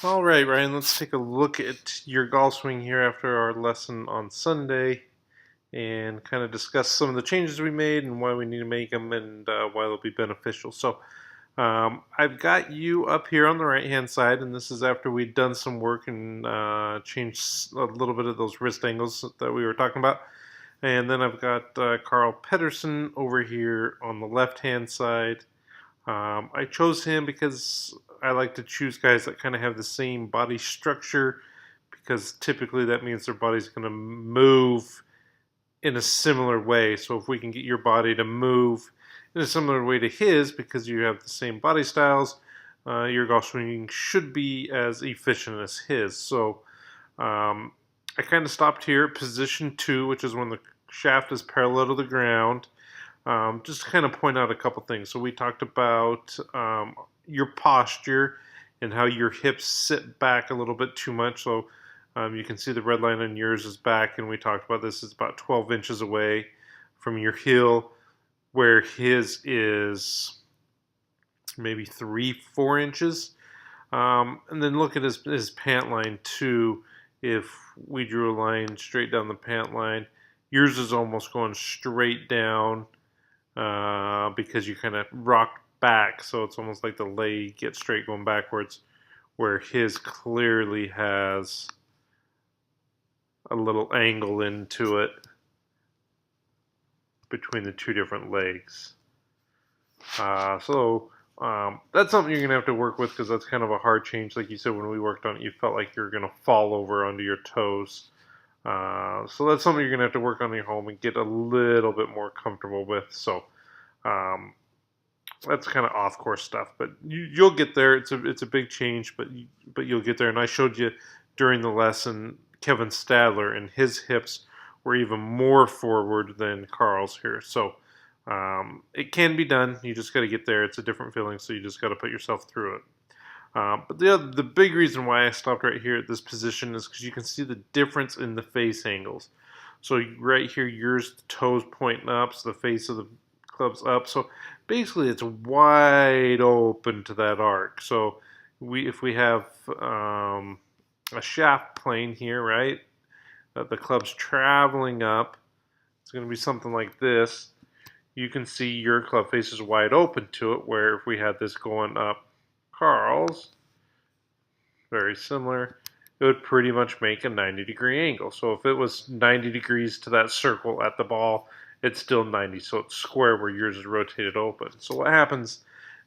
All right, Ryan, let's take a look at your golf swing here after our lesson on Sunday and kind of discuss some of the changes we made and why we need to make them and why they'll be beneficial. I've got you up here on the right-hand side, and this is after we'd done some work and changed a little bit of those wrist angles that we were talking about. And then I've got Carl Pettersson over here on the left-hand side. I chose him because I like to choose guys that kind of have the same body structure because typically that means their body's going to move in a similar way. So if we can get your body to move in a similar way to his because you have the same body styles, your golf swinging should be as efficient as his. I kind of stopped here at position 2, which is when the shaft is parallel to the ground. Just to kind of point out a couple things. So we talked about your posture and how your hips sit back a little bit too much. So you can see the red line on yours is back, and we talked about this is about 12 inches away from your heel, where his is maybe 3-4 inches. And then look at his pant line too. If we drew a line straight down the pant line, yours is almost going straight down. Because you kind of rock back, so it's almost like the leg gets straight going backwards, where his clearly has a little angle into it between the two different legs. That's something you're going to have to work with because that's kind of a hard change. Like you said, when we worked on it, you felt like you were going to fall over onto your toes. So that's something you're going to have to work on at home and get a little bit more comfortable with. That's kind of off-course stuff, but you'll get there. It's a big change, but you'll get there. And I showed you during the lesson Kevin Stadler, and his hips were even more forward than Carl's here. It can be done. You just got to get there. It's a different feeling, so you just got to put yourself through it. But the big reason why I stopped right here at this position is because you can see the difference in the face angles. So right here, yours, the toes pointing up, so the face of the club's up. So basically, it's wide open to that arc. So if we have a shaft plane here, right, that the club's traveling up, it's going to be something like this. You can see your club face is wide open to it, where if we had this going up Carl's, very similar, it would pretty much make a 90-degree angle. So if it was 90 degrees to that circle at the ball, it's still 90, so it's square where yours is rotated open. So what happens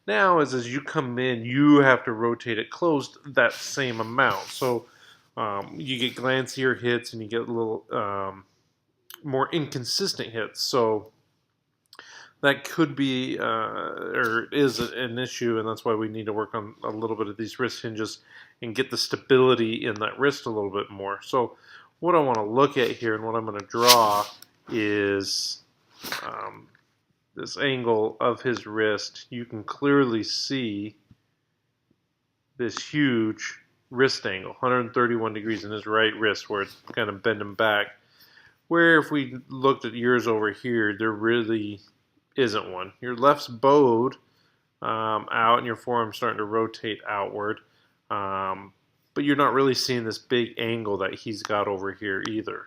now is as you come in, you have to rotate it closed that same amount. So you get glancier hits and you get a little more inconsistent hits. So that could be or is an issue, and that's why we need to work on a little bit of these wrist hinges and get the stability in that wrist a little bit more. So what I want to look at here and what I'm going to draw is this angle of his wrist. You can clearly see this huge wrist angle, 131 degrees in his right wrist, where it's kind of bending back. Where if we looked at yours over here, there really isn't one. Your left's bowed out and your forearm's starting to rotate outward. But you're not really seeing this big angle that he's got over here either.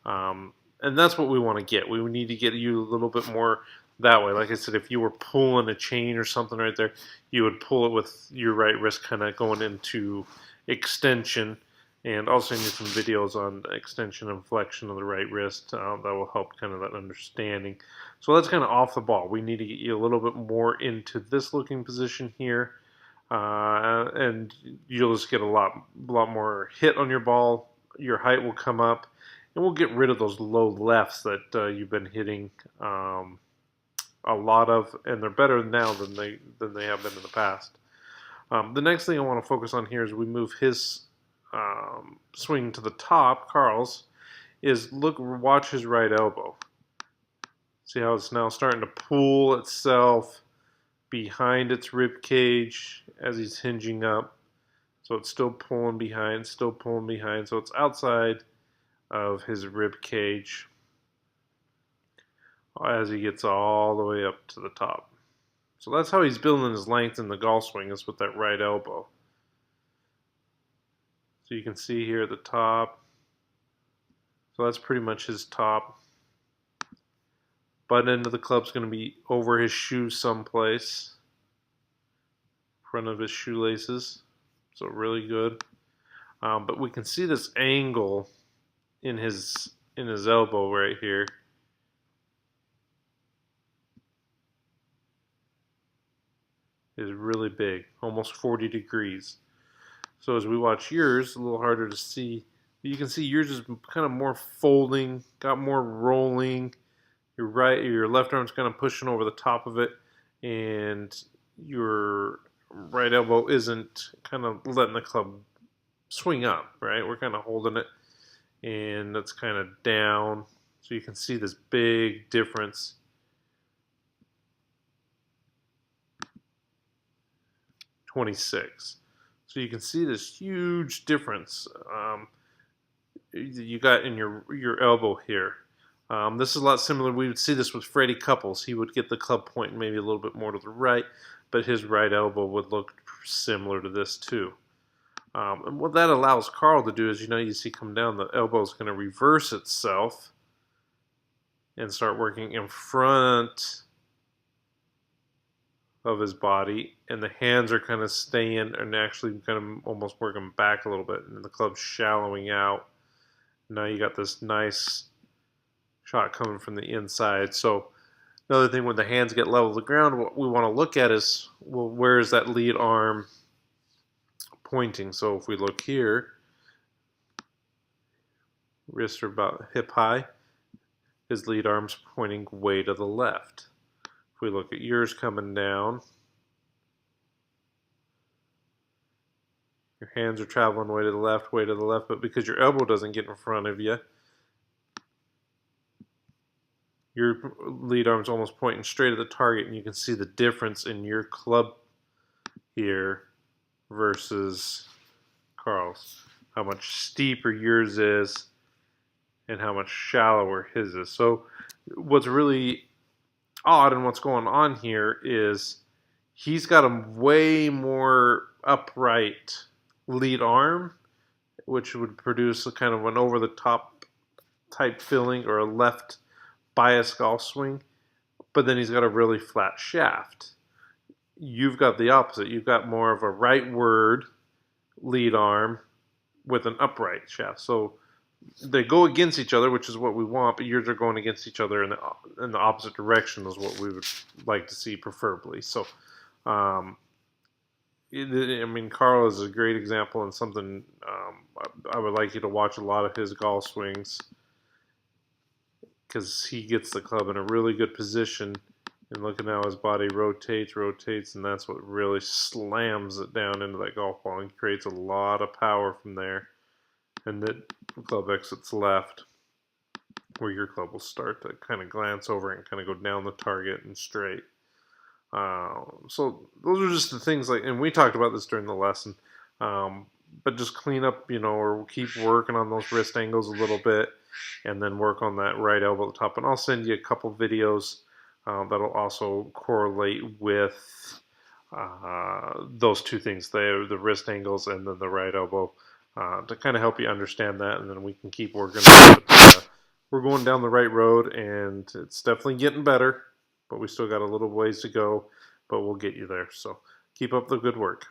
And that's what we want to get. We need to get you a little bit more that way. Like I said, if you were pulling a chain or something right there, you would pull it with your right wrist kind of going into extension. And I'll send you some videos on extension and flexion of the right wrist that will help kind of that understanding. So that's kind of off the ball. We need to get you a little bit more into this looking position here. And you'll just get a lot more hit on your ball. Your height will come up. And we'll get rid of those low lefts that you've been hitting a lot of, and they're better now than they have been in the past. The next thing I want to focus on here is we move his swing to the top, Carl's, is watch his right elbow. See how it's now starting to pull itself behind its rib cage as he's hinging up. So it's still pulling behind, so it's outside of his rib cage as he gets all the way up to the top. So that's how he's building his length in the golf swing, is with that right elbow. So you can see here at the top. So that's pretty much his top. Butt end of the club's going to be over his shoe someplace. Front of his shoelaces. So really good. But we can see this angle in his elbow right here. Is really big, almost 40 degrees. So as we watch yours, a little harder to see. You can see yours is kind of more folding, got more rolling. Your left arm's kind of pushing over the top of it, and your right elbow isn't kind of letting the club swing up, right? We're kind of holding it, and that's kind of down. So you can see this big difference. .26. So you can see this huge difference you got in your elbow here. This is a lot similar. We would see this with Freddie Couples. He would get the club point maybe a little bit more to the right, but his right elbow would look similar to this too. And what that allows Carl to do is, you see come down, the elbow is going to reverse itself and start working in front of his body, and the hands are kind of staying and actually kind of almost working back a little bit, and the club's shallowing out. Now you got this nice shot coming from the inside. So another thing, when the hands get level to the ground, what we want to look at is, well, where is that lead arm pointing? So if we look here, wrists are about hip high, his lead arm's pointing way to the left. If we look at yours coming down, your hands are traveling way to the left, but because your elbow doesn't get in front of you, your lead arm's almost pointing straight at the target, and you can see the difference in your club here versus Carl's. How much steeper yours is and how much shallower his is. So what's really odd and what's going on here is he's got a way more upright lead arm, which would produce a kind of an over-the-top type feeling, or a left bias golf swing, but then he's got a really flat shaft. You've got the opposite. You've got more of a rightward lead arm with an upright shaft. So they go against each other, which is what we want, but yours are going against each other in the opposite direction is what we would like to see, preferably. So, I mean, Carl is a great example, and something I would like you to watch a lot of his golf swings, because he gets the club in a really good position, and look at how his body rotates, and that's what really slams it down into that golf ball and creates a lot of power from there. And the club exits left, where your club will start to kind of glance over and kind of go down the target and straight. So those are just the things, and we talked about this during the lesson, but just clean up, or keep working on those wrist angles a little bit, and then work on that right elbow at the top. And I'll send you a couple videos that'll also correlate with those two things, the wrist angles and then the right elbow, to kind of help you understand that, and then we can keep working on it. But, we're going down the right road, and it's definitely getting better, but we still got a little ways to go, but we'll get you there. So keep up the good work.